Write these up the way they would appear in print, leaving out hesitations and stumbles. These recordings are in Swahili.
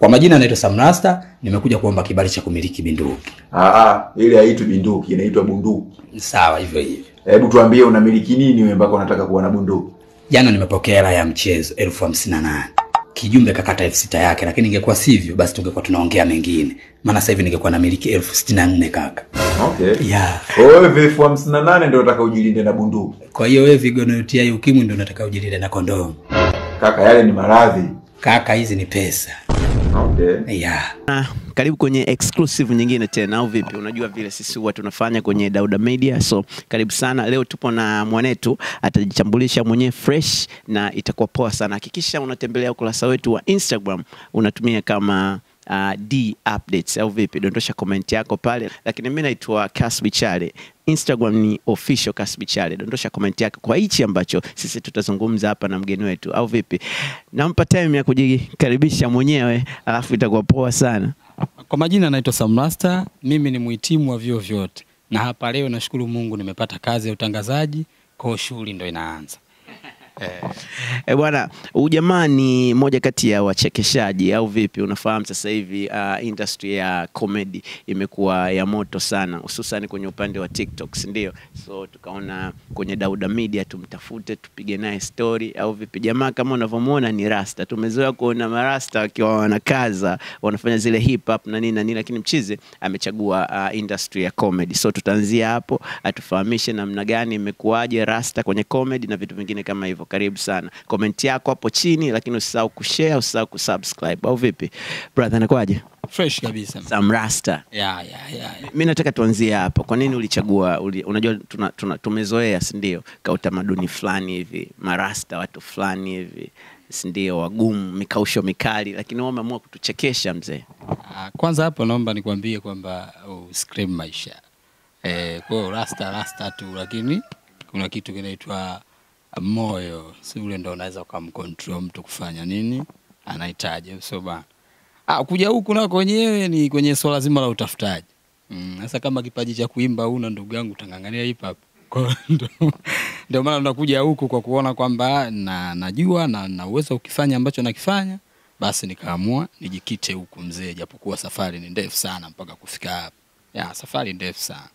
Kwa majina naitwa Sam Rasta, nimekuja kuomba kibali cha kumiliki bunduki. Ile haitwi bunduki, inaitwa bunduki. Sawa hivyo hivyo. Hebu tuambie unamiliki nini wewe mpaka unataka kuwa na bunduki? Jana nimepokea hela ya mchezo 58,000. Kijumbe kakata 6,000 yake, lakini ingekuwa sivyo basi tungekuwa tunaongea mengine. Maana sasa hivi ningekuwa namiliki 64,000 kaka. Okay. Yeah. Wewe 58,000 ndio unataka ujilinde na bunduki. Kwa hiyo wewe vigono UTI ukimwi ndio unataka ujilinde na kondomu. Kaka yale ni maradhi. Kaka hizi ni pesa. Okay. Yeah. Karibu kwenye exclusive nyingine tena au vipi? Unajua vile sisi huwa tunafanya kwenye Dauda Media, so karibu sana. Leo tupo na mwanetu, atajichambulisha mwenyewe fresh na itakuwa poa sana. Hakikisha unatembelea ukurasa wetu wa Instagram, unatumia kama D updates au vipi? Dondosha comment yako pale. Lakini mimi naitwa Kasbi Chale. Instagram ni official Kasbi Chale. Dondosha comment yako kwa hichi ambacho sisi tutazungumza hapa na mgeni wetu au vipi? Nampa time ya kujikaribisha mwenyewe, alafu itakuwa poa sana. Kwa majina naitwa Sam Rasta, mimi ni muhitimu wa vyuo vyote. Na hapa leo nashukuru Mungu nimepata kazi ya utangazaji, kwa shughuli ndio inaanza. Bwana, ujamaa ni moja kati ya wachekeshaji au vipi? Unafahamu sasa hivi industry ya comedy imekuwa ya moto sana, hususan kwenye upande wa TikTok, ndio. So tukaona kwenye Dauda Media tumtafute, tupige naye story au vipi. Jamaa kama unavyomuona ni Rasta. Tumezoea kuona marasta wakiwa wanakaza, wanafanya zile hip hop na nini na nini, lakini mchize amechagua industry ya comedy. So tutaanzia hapo, atufahamishe namna gani imekuaje Rasta kwenye comedy na vitu vingine kama hivyo. Karibu sana. Comment yako hapo chini, lakini usisahau kushare, usisahau kusubscribe au vipi? Brother, nakwaje? Fresh kabisa. Sam Rasta. Yeah. Mimi nataka tuanzie hapo. Kwa nini ulichagua unajua tumezoea, si ndio? Ka utamaduni fulani hivi, marasta watu fulani hivi, si ndio, wagumu, mikausho mikali, lakini wao wameamua kutuchekesha mzee. Kwanza hapo naomba nikwambie kwamba scream maisha. Kwa rasta tu, lakini kuna kitu kinaitwa moyo, si ule ndio unaweza kumcontrol mtu kufanya nini anahitaji. So bana, kuja huku na kwenyewe ni kwenye swala zima la utafutaji. Sasa kama kipaji cha kuimba una, ndugu yangu, utangangania hip hop. Kwa ndio maana tunakuja huku kwa kuona kwamba najua na uwezo ukifanya ambacho nakifanya, basi nikaamua nijikite huku mzee, japokuwa safari ni ndefu sana mpaka kufika hapa. Safari ndefu sana.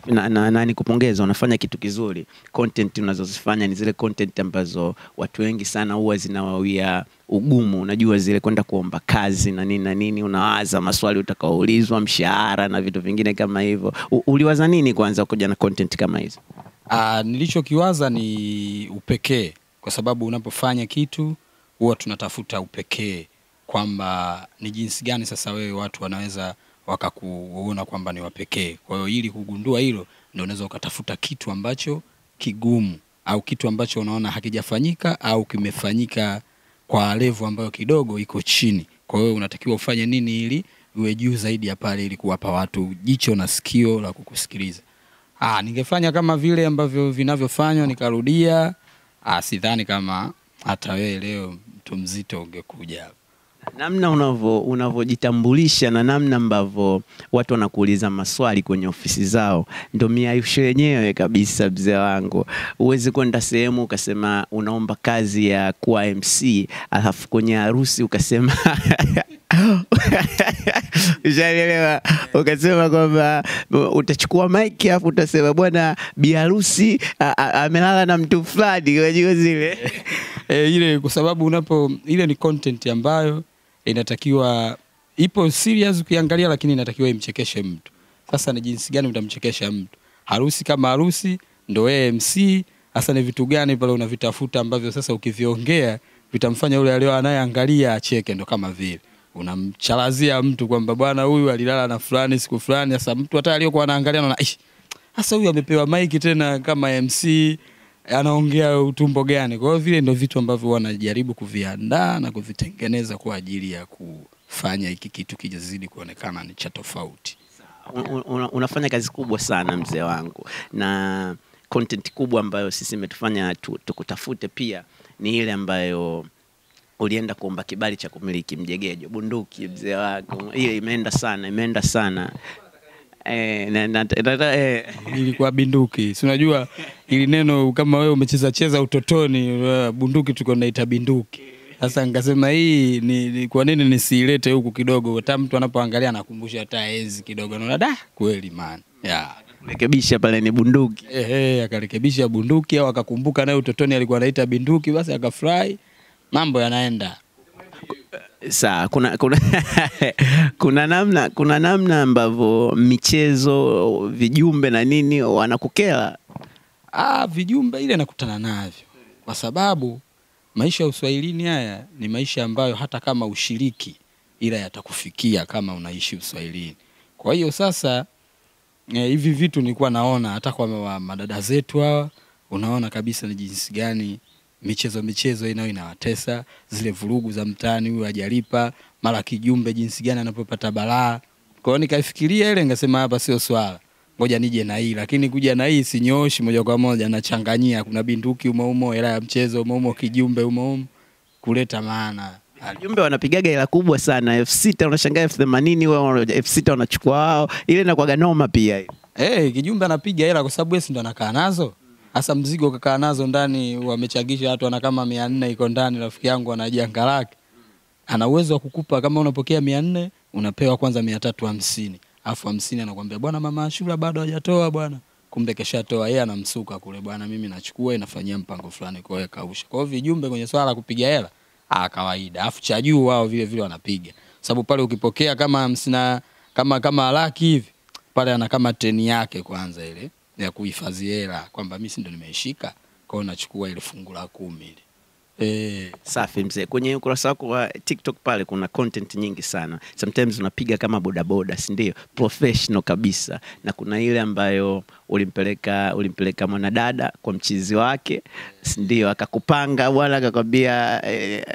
Na nikupongeza, unafanya kitu kizuri. Content unazozifanya ni zile content ambazo watu wengi sana huwa zinawawia ugumu. Unajua zile kwenda kuomba kazi na nini, unawaza maswali utakaoulizwa, mshahara na vitu vingine kama hivyo. Uliwaza nini kwanza kuja na content kama hizo? Nilichokiwaza ni upekee, kwa sababu unapofanya kitu huwa tunatafuta upekee, kwamba ni jinsi gani sasa wewe watu wanaweza wakakuona kwamba ni wapekee. Kwa hiyo ili kugundua hilo ndio unaweza ukatafuta kitu ambacho kigumu au kitu ambacho unaona hakijafanyika au kimefanyika kwa level ambayo kidogo iko chini. Kwa hiyo unatakiwa ufanye nini ili uwe juu zaidi ya pale, ili kuwapa watu jicho na sikio la kukusikiliza. Ningefanya kama vile ambavyo vinavyofanywa nikarudia, sidhani kama hata wewe leo mtu mzito ungekuja. Namna unavyojitambulisha na namna ambavyo watu wanakuuliza maswali kwenye ofisi zao ndio miaisho yenyewe kabisa mzee wangu. Uweze kwenda sehemu ukasema unaomba kazi ya kuwa MC, alafu kwenye harusi ukasema unaelewa, ukasema kwamba utachukua mic alafu utasema bwana bi harusi amelala na mtu fulani, unajua zile. Ile kwa sababu ile ni content ambayo inatakiwa ipo serious ukiangalia, lakini inatakiwa imchekeshe mtu. Sasa ni jinsi gani utamchekesha mtu? Harusi kama harusi ndio wewe MC, hasa ni vitu gani pale unavitafuta ambavyo sasa ukiviongea vitamfanya yule alio anayeangalia acheke? Ndio kama vile unamchalazia mtu kwamba bwana huyu alilala na fulani siku fulani. Sasa mtu hata aliyokuwa anaangalia anaona sasa huyu amepewa mic tena kama MC, anaongea utumbo gani? Kwa hiyo vile ndio vitu ambavyo wanajaribu kuviandaa na kuvitengeneza kwa ajili ya kufanya hiki kitu kijazidi kuonekana ni cha tofauti. Unafanya kazi kubwa sana mzee wangu, na content kubwa ambayo sisi imetufanya tukutafute pia ni ile ambayo ulienda kuomba kibali cha kumiliki mjegejo bunduki mzee wangu. Ile imeenda sana. Ilikuwa binduki. Si unajua ili neno kama wewe umecheza utotoni, bunduki tuko naita binduki. Sasa nikasema hii ni kwa nini nisilete huku kidogo, hata mtu anapoangalia anakumbusha hata enzi kidogo, naona kweli man. Rekebisha pale ni bunduki. Akarekebisha bunduki, au akakumbuka naye utotoni alikuwa anaita binduki, basi akafurahi, mambo yanaenda. Sawa, kuna namna ambavyo michezo, vijumbe na nini wanakukera. Vijumbe ile nakutana navyo, kwa sababu maisha ya Uswahilini haya ni maisha ambayo hata kama ushiriki ila yatakufikia kama unaishi Uswahilini. Kwa hiyo sasa hivi vitu nilikuwa naona hata kwa madada zetu hawa, unaona kabisa ni jinsi gani michezo inayo inawatesa, zile vurugu za mtaani, huyu hajalipa, mara kijumbe jinsi gani anapopata balaa. Kwa hiyo nikaifikiria ile, ngasema hapa sio swala, ngoja nije na hii. Lakini kuja na hii sinyoshi moja kwa moja, nachanganyia, kuna binduki umo, hela ya mchezo umo, kijumbe umo, kuleta maana. Kijumbe wanapigaga hela kubwa sana, F6 unashangaa F80 wao F6 wanachukua wao, ile inakuwa noma pia. Kijumbe anapiga hela kwa sababu yeye ndo anakaa nazo. Hasa mzigo kakaa nazo ndani, wamechagisha watu ana kama 400 iko ndani, rafiki yangu ana janga lake. Ana uwezo wa kukupa, kama unapokea 400 unapewa kwanza 350. Alafu 50 anakuambia bwana mama Ashura bado hajatoa bwana. Kumbe keshatoa, yeye anamsuka kule, bwana mimi nachukua inafanyia mpango fulani kwa hiyo kausha. Kwa hiyo vijumbe kwenye swala kupiga hela kawaida. Alafu cha juu wao vile vile wanapiga. Sababu pale ukipokea kama 50 kama laki hivi, pale ana kama 10 yake kwanza ile ya kuhifadhi hela, kwamba mimi si ndo nimeishika, kwa hiyo nachukua ile fungu la 10 ile. Safi mzee. Kwenye ukurasa wako wa TikTok pale kuna content nyingi sana. Sometimes unapiga kama bodaboda, si ndio? Professional kabisa. Na kuna ile ambayo ulimpeleka mwanadada kwa mchizi wake, si ndio? Akakupanga bwana, akakwambia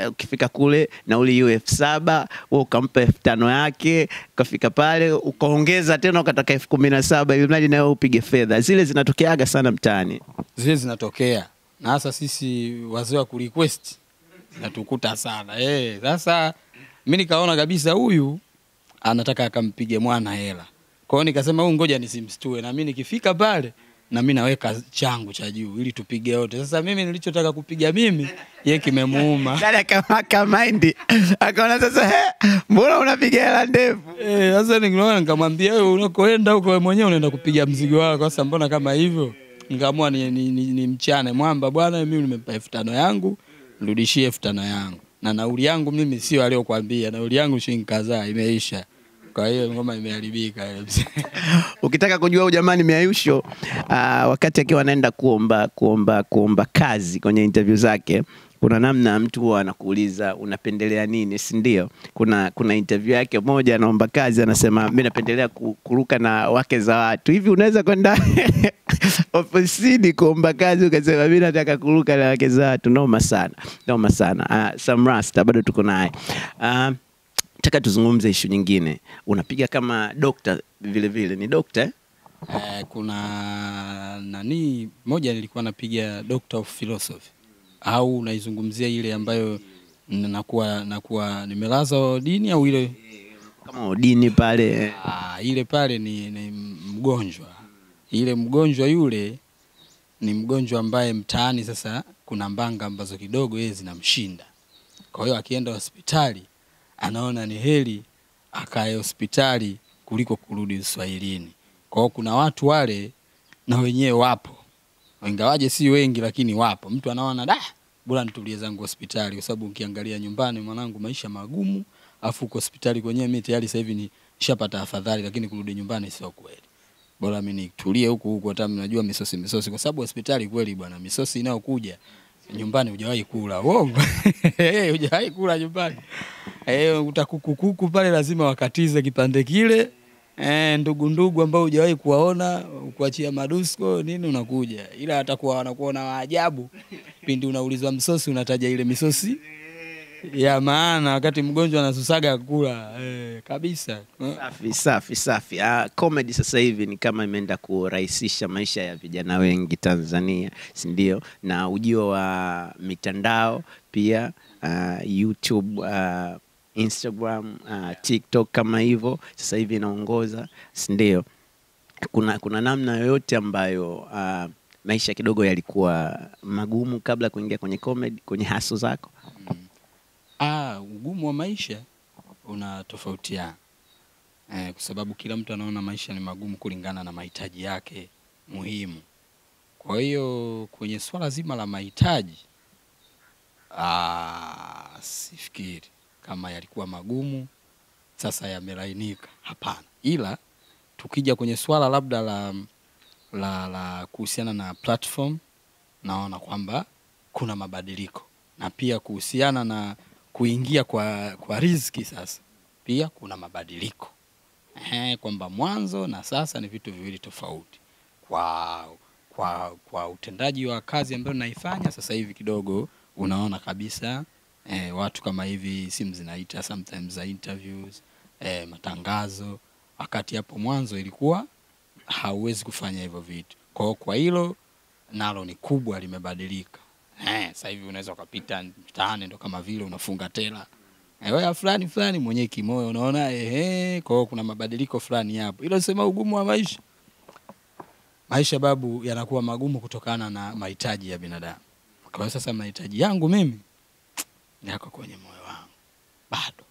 ukifika kule na uli UF7, wewe ukampa 5000 yake, ukafika pale ukaongeza tena ukataka 17000 ili mradi nawe upige fedha. Zile zinatokeaga sana mtaani. Zile zinatokea. Na hasa sisi wazee wa kurequest natukuta sana. Sasa mimi nikaona kabisa huyu anataka akampige mwana hela. Kwa hiyo nikasema huyu ngoja nisimstue, na mimi nikifika pale na mimi naweka changu cha juu ili tupige wote. Sasa mimi nilichotaka kupiga mimi, yeye kimemuuma. Dada kama mind. Akaona sasa mbona unapiga hela ndefu? Sasa nikamwambia wewe unakoenda huko wewe mwenyewe unaenda kupiga mzigo wako, sasa mbona kama hivyo? Nikaamua ni mchane mwamba, bwana mimi nimempa 5000 yangu, nirudishie 5000 yangu. Na nauli yangu mimi sio aliyokuambia, nauli yangu shilingi kadhaa imeisha. Kwa hiyo ngoma imeharibika ile. Ukitaka kujua huyu jamani Miayusho wakati akiwa anaenda kuomba kazi kwenye interview zake, kuna namna mtu huwa anakuuliza unapendelea nini, si ndio? Kuna interview yake moja anaomba kazi, anasema mimi napendelea kuruka na wake za watu. Hivi unaweza kwenda ofisini kuomba kazi ukasema mimi nataka kuruka na wake za watu? Noma sana. Sam Rasta bado tuko naye. Nataka tuzungumze issue nyingine. Unapiga kama doctor vile vile, ni doctor? Kuna nani moja nilikuwa napiga Doctor of Philosophy, au unaizungumzia ile ambayo nakuwa nimelaza dini, au ile kama dini pale? Ile pale ni mgonjwa. Ile mgonjwa yule ni mgonjwa ambaye mtaani sasa kuna mbanga ambazo kidogo yeye zinamshinda. Kwa hiyo akienda hospitali anaona ni heri akae hospitali kuliko kurudi Uswahilini. Kwa hiyo kuna watu wale na wenyewe wapo, ingawaje si wengi lakini wapo. Mtu anaona bora nitulie zangu hospitali, kwa sababu ukiangalia nyumbani mwanangu maisha magumu, afu uko hospitali kwenyewe mimi tayari sasa hivi nishapata afadhali, lakini kurudi nyumbani sio kweli. Bora mimi nitulie huku hata mnajua misosi, kwa sababu hospitali kweli bwana misosi inayokuja nyumbani hujawahi kula. Uongo. Hujawahi kula nyumbani. Utakukuku pale lazima wakatize kipande kile. Ndugu ambao hujawahi kuwaona, kuachia madusko nini unakuja. Ila atakuwa wanakuona waajabu pindi unaulizwa msosi unataja ile misosi ya maana, wakati mgonjwa anasusaga kula kabisa. Safi. Comedy sasa hivi ni kama imeenda kurahisisha maisha ya vijana wengi Tanzania, si ndio? Na ujio wa mitandao pia, YouTube, Instagram, TikTok kama hivyo sasa hivi inaongoza, si ndio? Kuna namna yoyote ambayo maisha kidogo yalikuwa magumu kabla kuingia kwenye comedy, kwenye hustle zako? Ugumu wa maisha unatofautiana. Kwa sababu kila mtu anaona maisha ni magumu kulingana na mahitaji yake muhimu. Kwa hiyo kwenye swala zima la mahitaji, sifikiri kama yalikuwa magumu sasa yamelainika, hapana. Ila tukija kwenye swala labda la kuhusiana na platform, naona kwamba kuna mabadiliko, na pia kuhusiana na kuingia kwa riziki sasa pia kuna mabadiliko. Kwamba mwanzo na sasa ni vitu viwili tofauti. Kwa utendaji wa kazi ambayo naifanya sasa hivi kidogo unaona kabisa watu kama hivi simu zinaita sometimes za interviews, matangazo, wakati hapo mwanzo ilikuwa hauwezi kufanya hivyo vitu. Kwa hilo nalo ni kubwa, limebadilika. Sasa hivi unaweza kupita mtaani ndo kama vile unafunga tela. Wewe fulani mwenye kimoyo unaona kwa hiyo kuna mabadiliko fulani hapo. Ilo sema ugumu wa maisha. Maisha babu yanakuwa magumu kutokana na mahitaji ya binadamu. Kwa hiyo sasa mahitaji yangu mimi yako kwenye moyo wangu. Bado.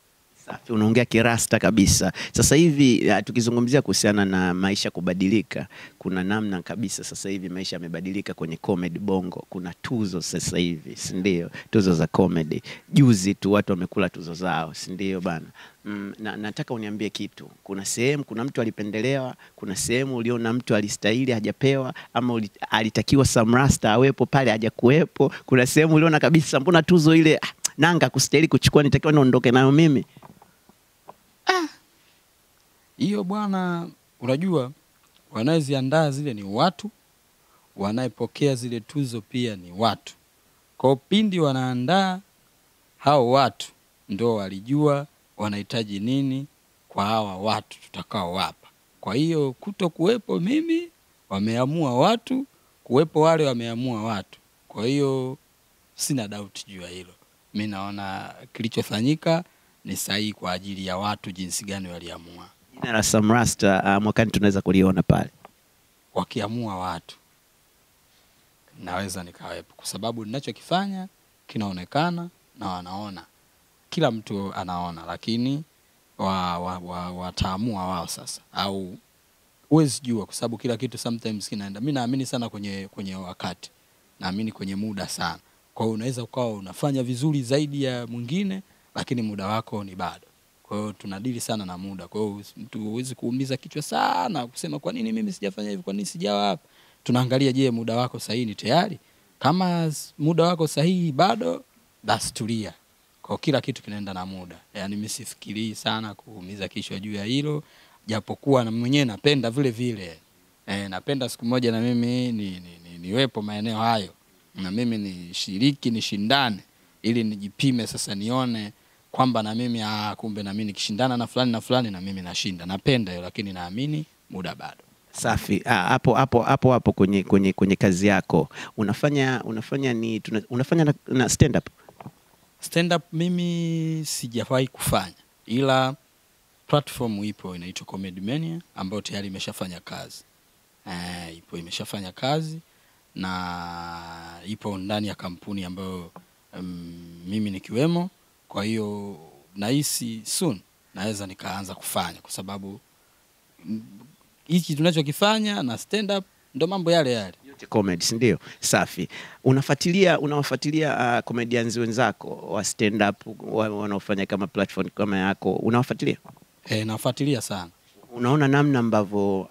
Safi, unaongea kirasta kabisa. Sasa hivi tukizungumzia kuhusiana na maisha kubadilika, kuna namna kabisa sasa hivi maisha yamebadilika kwenye comedy Bongo. Kuna tuzo sasa hivi, si ndio? Tuzo za comedy. Juzi tu watu wamekula tuzo zao, si ndio bana? Nataka uniambie kitu. Kuna mtu alipendelewa, kuna sehemu uliona mtu alistahili hajapewa, ama alitakiwa Sam Rasta awepo pale hajakuwepo? Kuna sehemu uliona kabisa mbona tuzo ile nanga kustahili kuchukua, nitakiwa niondoke nayo mimi? Hiyo bwana, unajua wanaoziandaa zile ni watu, wanaipokea zile tuzo pia ni watu. Kwa pindi wanaandaa, hao watu ndio walijua wanahitaji nini kwa hawa watu tutakao wapa. Kwa hiyo kutokuwepo mimi wameamua watu, kuwepo wale wameamua watu. Kwa hiyo sina doubt juu ya hilo. Mimi naona kilichofanyika ni sahihi kwa ajili ya watu jinsi gani waliamua. Jina la Sam Rasta mwakani tunaweza kuliona pale. Wakiamua watu naweza nikawepo, kwa sababu ninachokifanya kinaonekana na wanaona. Kila mtu anaona, lakini wataamua wao sasa, au huwezi jua kwa sababu kila kitu sometimes kinaenda. Mimi naamini sana kwenye wakati. Naamini kwenye muda sana. Kwa hiyo unaweza ukawa unafanya vizuri zaidi ya mwingine lakini muda wako ni bado. Kwa hiyo tunadili sana na muda. Kwa hiyo mtu huwezi kuumiza kichwa sana kusema kwa nini mimi sijafanya hivi, kwa nini sijawa hapa. Tunaangalia je, muda wako sahihi ni tayari? Kama muda wako sahihi bado, basi tulia. Kwa kila kitu kinaenda na muda. Yaani mimi sifikirii sana kuumiza kichwa juu ya hilo, japokuwa na mwenyewe napenda vile vile. Napenda siku moja na mimi niwepo maeneo hayo. Na mimi nishiriki, nishindane ili nijipime sasa, nione kwamba na mimi kumbe na mimi nikishindana na fulani na mimi nashinda. Napenda hiyo, lakini naamini muda bado. Safi. Hapo kwenye kazi yako unafanya na stand up? Stand up mimi sijawahi kufanya, ila platform ipo inaitwa Comedy Mania ambayo tayari imeshafanya kazi. Imeshafanya kazi na ipo ndani ya kampuni ambayo mimi nikiwemo. Kwa hiyo nahisi soon naweza nikaanza kufanya, kwa sababu hiki tunachokifanya na stand up ndo mambo yale yote comedy, si ndio? Safi. Unawafuatilia comedians wenzako wa stand up wanaofanya kama platform kama yako, unawafuatilia? Nafuatilia sana. Unaona namna ambavyo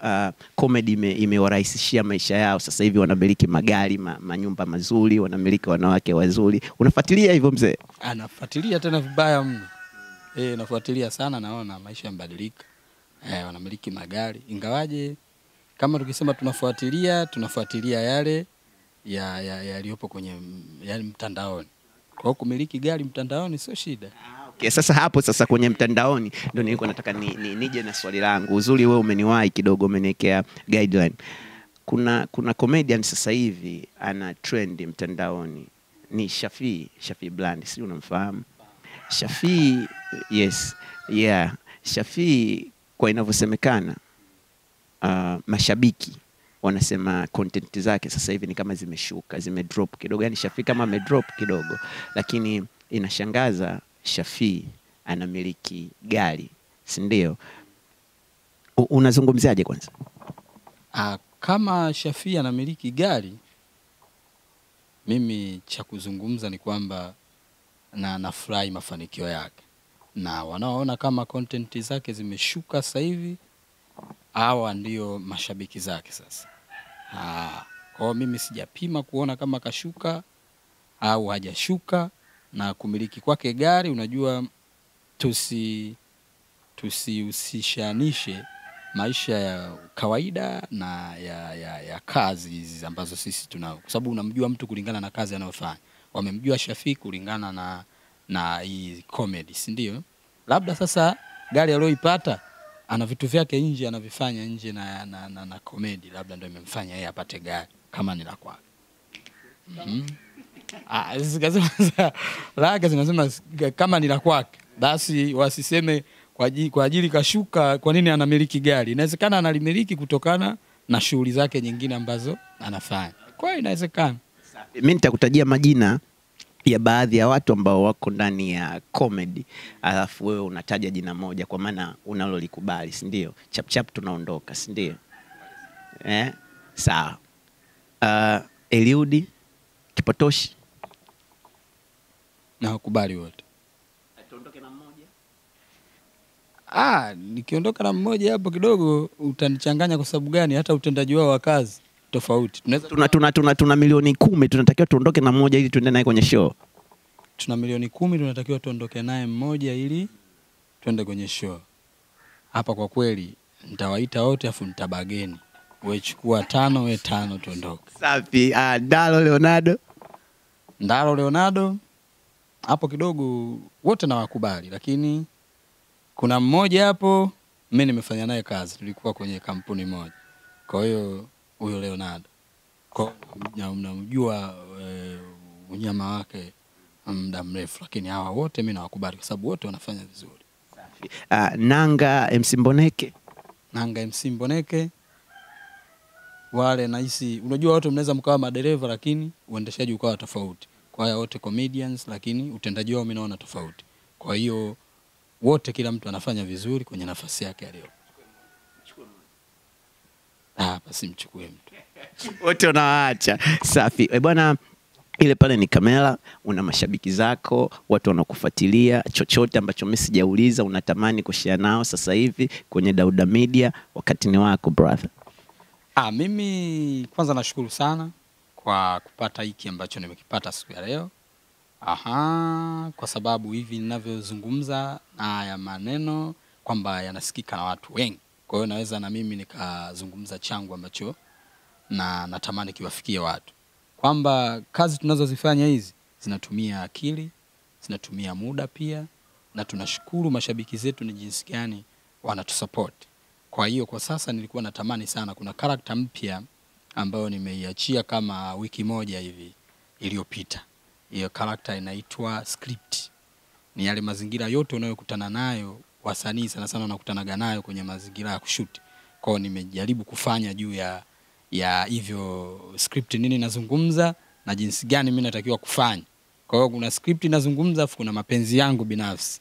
comedy imewarahisishia maisha yao? Sasa hivi wanamiliki magari, manyumba mazuri, wanamiliki wanawake wazuri. Unafuatilia hivyo mzee? Nafuatilia tena vibaya mno. Nafuatilia sana, naona maisha yamebadilika. Wanamiliki magari. Ingawaje kama tukisema tunafuatilia yale yaliyopo kwenye mtandaoni. Kwa hiyo kumiliki gari mtandaoni sio shida. Okay, sasa kwenye mtandaoni ndio nilikuwa nataka nije na swali langu. Uzuri wewe umeniwahi kidogo, umeniwekea guideline. Kuna comedian sasa hivi ana trend mtandaoni, ni Shafi Brand, si unamfahamu? Shafi, yes. Yeah. Shafi kwa inavyosemekana mashabiki wanasema content zake sasa hivi ni kama zimeshuka, zimedrop kidogo. Yaani Shafi kama amedrop kidogo, lakini inashangaza Shafii anamiliki gari, si ndio? Unazungumziaje kwanza? Kama Shafii anamiliki gari, mimi cha kuzungumza ni kwamba nafurahi mafanikio yake, na wanaoona kama content zake zimeshuka sasa hivi, hawa ndio mashabiki zake sasa. Kwa mimi sijapima kuona kama kashuka au hajashuka, na kumiliki kwake gari, unajua tusihusishanishe maisha ya kawaida na ya kazi hizi ambazo sisi tunao, kwa sababu unamjua mtu kulingana na kazi anayofanya. Wamemjua Shafii kulingana na hii comedy, si ndio? Labda sasa gari aliyoipata ana vitu vyake nje anavifanya nje na comedy, labda ndio imemfanya yeye apate gari kama ni la kwake. Laga zinasema kama ni la kwake, basi wasiseme kwa ajili kashuka kwa nini anamiliki gari. Inawezekana analimiliki kutokana na shughuli zake nyingine ambazo anafanya. Kwa hiyo inawezekana. Mimi nitakutajia majina ya baadhi ya watu ambao wako ndani ya comedy, alafu wewe unataja jina moja kwa maana unalolikubali, si ndio? Chap chap tunaondoka, si ndio? Sawa. Eliudi, Kipotoshi, na wakubali wote. Tuondoke na mmoja? Nikiondoka na mmoja hapo kidogo utanichanganya. Kwa sababu gani? Hata utendaji wao wa kazi tofauti. Tuna milioni 10, tunatakiwa tuondoke na mmoja ili tuende naye kwenye show. Tuna milioni 10, tunatakiwa tuondoke naye mmoja ili tuende kwenye show. Hapa kwa kweli nitawaita wote afu nitabageni. Wewe chukua 5, wewe 5, tuondoke. Safi. Ndalo Leonardo hapo kidogo wote na wakubali, lakini kuna mmoja hapo mimi nimefanya naye kazi, tulikuwa kwenye kampuni moja. Kwa hiyo huyo Leonardo, kwa mnamjua unyama wake muda mrefu, lakini hawa wote mimi nawakubali kwa sababu wote wanafanya vizuri. Safi. Nanga MC Mboneke. Nanga MC Mboneke wale nahisi, unajua watu mnaweza mkawa madereva lakini uendeshaji ukawa tofauti. Kwa hiyo wote comedians lakini utendaji wao mimi naona tofauti. Kwa hiyo wote kila mtu anafanya vizuri kwenye nafasi yake aliyo. Basi mchukue mtu. Wote unawaacha. Safi. Bwana, ile pale ni kamera, una mashabiki zako, watu wanakufuatilia, chochote ambacho mimi sijauliza unatamani kushare nao sasa hivi kwenye Dauda Media, wakati ni wako brother. Mimi kwanza nashukuru sana kwa kupata hiki ambacho nimekipata siku ya leo. Kwa sababu hivi ninavyozungumza na haya maneno kwamba yanasikika na watu wengi. Kwa hiyo naweza na mimi nikazungumza changu ambacho na natamani kiwafikie watu. Kwamba kazi tunazozifanya hizi zinatumia akili, zinatumia muda pia, na tunashukuru mashabiki zetu ni jinsi gani wanatusupport. Kwa hiyo kwa sasa nilikuwa natamani sana, kuna character mpya ambayo nimeiachia kama wiki moja hivi iliyopita. Hiyo character inaitwa Script. Ni yale mazingira yote unayokutana nayo wasanii sana sana wanakutanaga nayo kwenye mazingira ya kushoot. Kwa hiyo nimejaribu kufanya juu ya hivyo script, nini nazungumza na jinsi gani mimi natakiwa kufanya. Kwa hiyo kuna script nazungumza afu kuna mapenzi yangu binafsi.